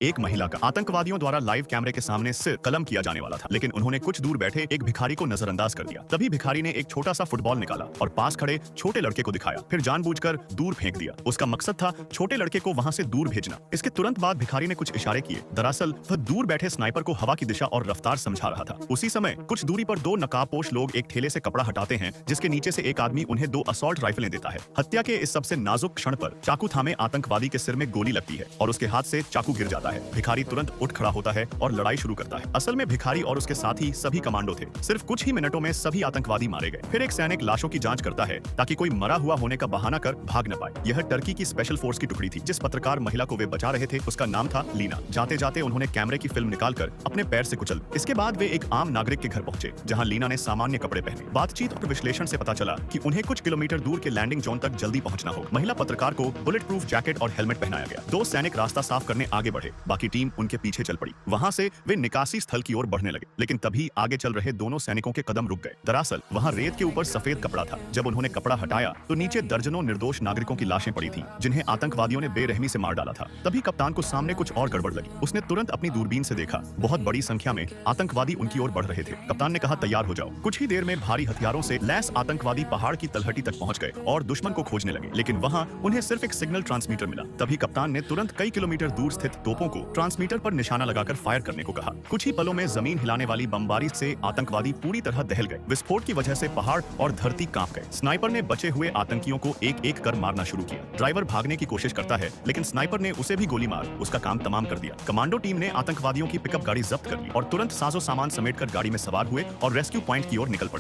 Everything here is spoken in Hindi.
एक महिला का आतंकवादियों द्वारा लाइव कैमरे के सामने सिर कलम किया जाने वाला था, लेकिन उन्होंने कुछ दूर बैठे एक भिखारी को नजरअंदाज कर दिया। तभी भिखारी ने एक छोटा सा फुटबॉल निकाला और पास खड़े छोटे लड़के को दिखाया, फिर जानबूझकर दूर फेंक दिया। उसका मकसद था छोटे लड़के को वहां से दूर भेजना। इसके तुरंत बाद भिखारी ने कुछ इशारे किए। दरअसल वह दूर बैठे स्नाइपर को हवा की दिशा और रफ्तार समझा रहा था। उसी समय कुछ दूरी पर दो नकाबपोश लोग एक ठेले से कपड़ा हटाते हैं, जिसके नीचे से एक आदमी उन्हें दो असॉल्ट राइफलें देता है। हत्या के इस सबसे नाजुक क्षण पर चाकू थामे आतंकवादी के सिर में गोली लगती है और उसके हाथ से चाकू गिर जाता है। भिखारी तुरंत उठ खड़ा होता है और लड़ाई शुरू करता है। असल में भिखारी और उसके साथी सभी कमांडो थे। सिर्फ कुछ ही मिनटों में सभी आतंकवादी मारे गए। फिर एक सैनिक लाशों की जांच करता है ताकि कोई मरा हुआ होने का बहाना कर भाग न पाए। यह टर्की की स्पेशल फोर्स की टुकड़ी थी। जिस पत्रकार महिला को वे बचा रहे थे उसका नाम था लीना। जाते जाते उन्होंने कैमरे की फिल्म निकालकर अपने पैर से कुचल। इसके बाद वे एक आम नागरिक के घर पहुंचे, जहां लीना ने सामान्य कपड़े पहने। बातचीत और विश्लेषण से पता चला कि उन्हें कुछ किलोमीटर दूर के लैंडिंग जोन तक जल्दी पहुंचना हो। महिला पत्रकार को बुलेट प्रूफ जैकेट और हेलमेट पहनाया गया। दो सैनिक रास्ता साफ करने आगे बढ़े, बाकी टीम उनके पीछे चल पड़ी। वहां से वे निकासी स्थल की ओर बढ़ने लगे, लेकिन तभी आगे चल रहे दोनों सैनिकों के कदम रुक गए। दरअसल वहां रेत के ऊपर सफेद कपड़ा था। जब उन्होंने कपड़ा हटाया तो नीचे दर्जनों निर्दोष नागरिकों की लाशें पड़ी थीं, जिन्हें आतंकवादियों ने बेरहमी से मार डाला था। तभी कप्तान को सामने कुछ और गड़बड़ लगी। उसने तुरंत अपनी दूरबीन से देखा, बहुत बड़ी संख्या में आतंकवादी उनकी ओर बढ़ रहे थे। कप्तान ने कहा, तैयार हो जाओ। कुछ ही देर में भारी हथियारों से लैस आतंकवादी पहाड़ की तलहटी तक पहुंच गए और दुश्मन को खोजने लगे, लेकिन वहां उन्हें सिर्फ एक सिग्नल ट्रांसमीटर मिला। तभी कप्तान ने तुरंत कई किलोमीटर दूर स्थित तोपों को ट्रांसमीटर पर निशाना लगाकर फायर करने को कहा। कुछ ही पलों में जमीन हिलाने वाली बमबारी से आतंकवादी पूरी तरह दहल गए। विस्फोट की वजह से पहाड़ और धरती कांप गए। स्नाइपर ने बचे हुए आतंकियों को एक एक कर मारना शुरू किया। ड्राइवर भागने की कोशिश करता है, लेकिन स्नाइपर ने उसे भी गोली मार उसका काम तमाम कर दिया। कमांडो टीम ने आतंकवादियों की पिकअप गाड़ी जब्त कर ली और तुरंत साजो सामान समेटकर गाड़ी में सवार हुए और रेस्क्यू पॉइंट की ओर निकल पड़े।